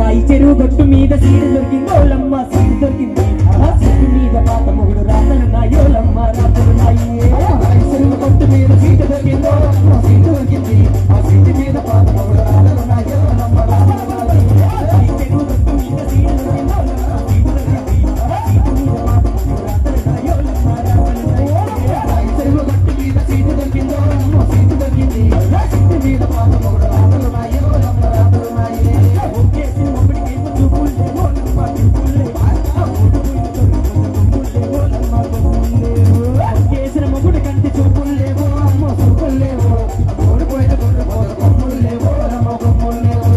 రాయి చెరువు గొట్టు మీద సీడు దొరికింది ఓలమ్మ సీడు దొరికింది ఆ సీడు మీద పాత మొగుడు రాతలు నాయోలమ్మ రాతలు నాయి రాయి చెరువు గొట్టు మీద సీడు దొరికింది ఓలమ్మ సీడు దొరికింది ఆ సీడు మీద పాత మొగుడు రాతలు నాయోలమ్మ రాతలు నాయి రాయి చెరువు గొట్టు మీద సీడు దొరికింది ఓలమ్మ సీడు దొరికింది ఆ సీడు మీద పాత మొగుడు రాతలు నాయోలమ్మ రాతలు నాయి రాయి చెరువు గొట్టు మీద సీడు దొరికింది ఓలమ్మ సీడు దొరికింది ఆ సీడు మీద పాత మొగుడు రాతలు నాయోలమ్మ రాతలు నాయి చేసిన మొగుడు కంటి చూపులు లేవో అమ్మ చూపులు లేవో ఓడిపోయిన కొమ్ములు లేవో అమ్మ కొమ్ములు లేవో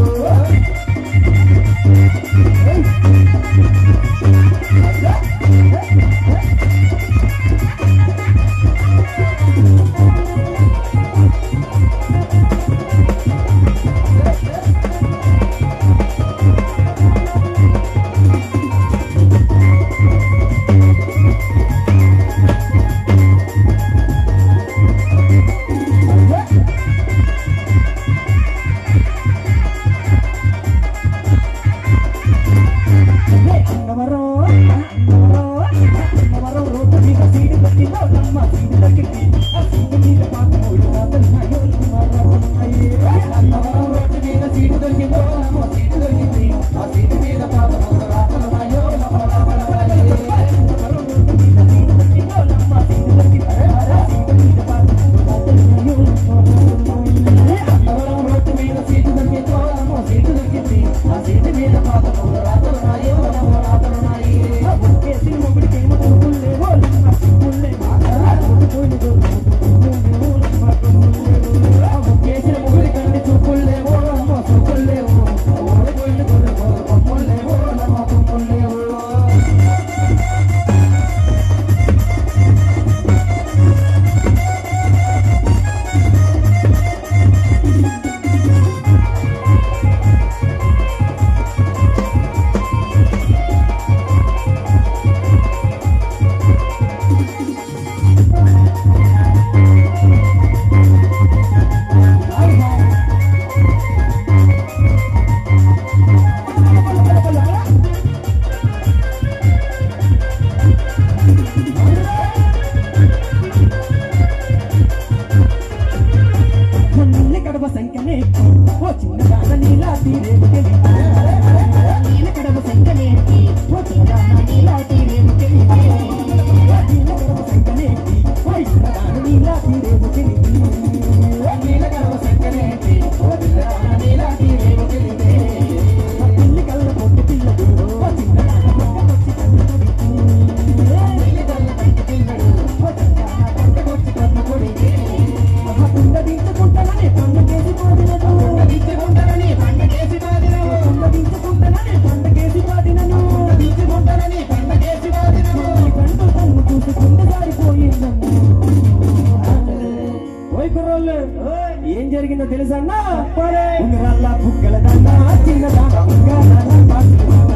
ఏం జరిగిందో తెలుసన్నా ఉంగరాల బుగ్గల దాన్న చిన్నదాన ఉంగరాల చిన్నదాన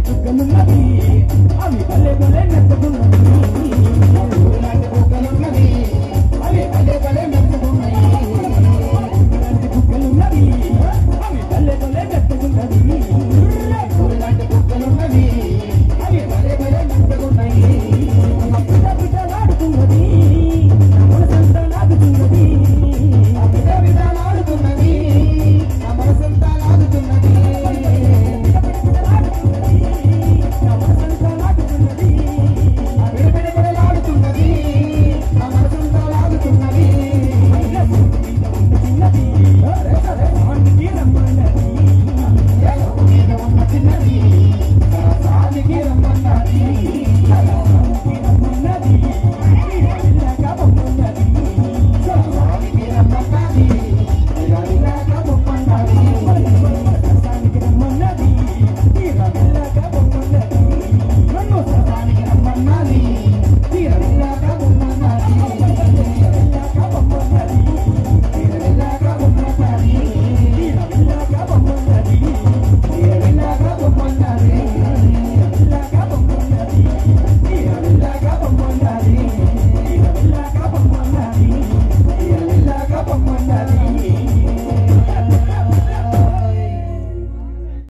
బుగ్గలున్నది అవి భలే భలే మెత్తగున్న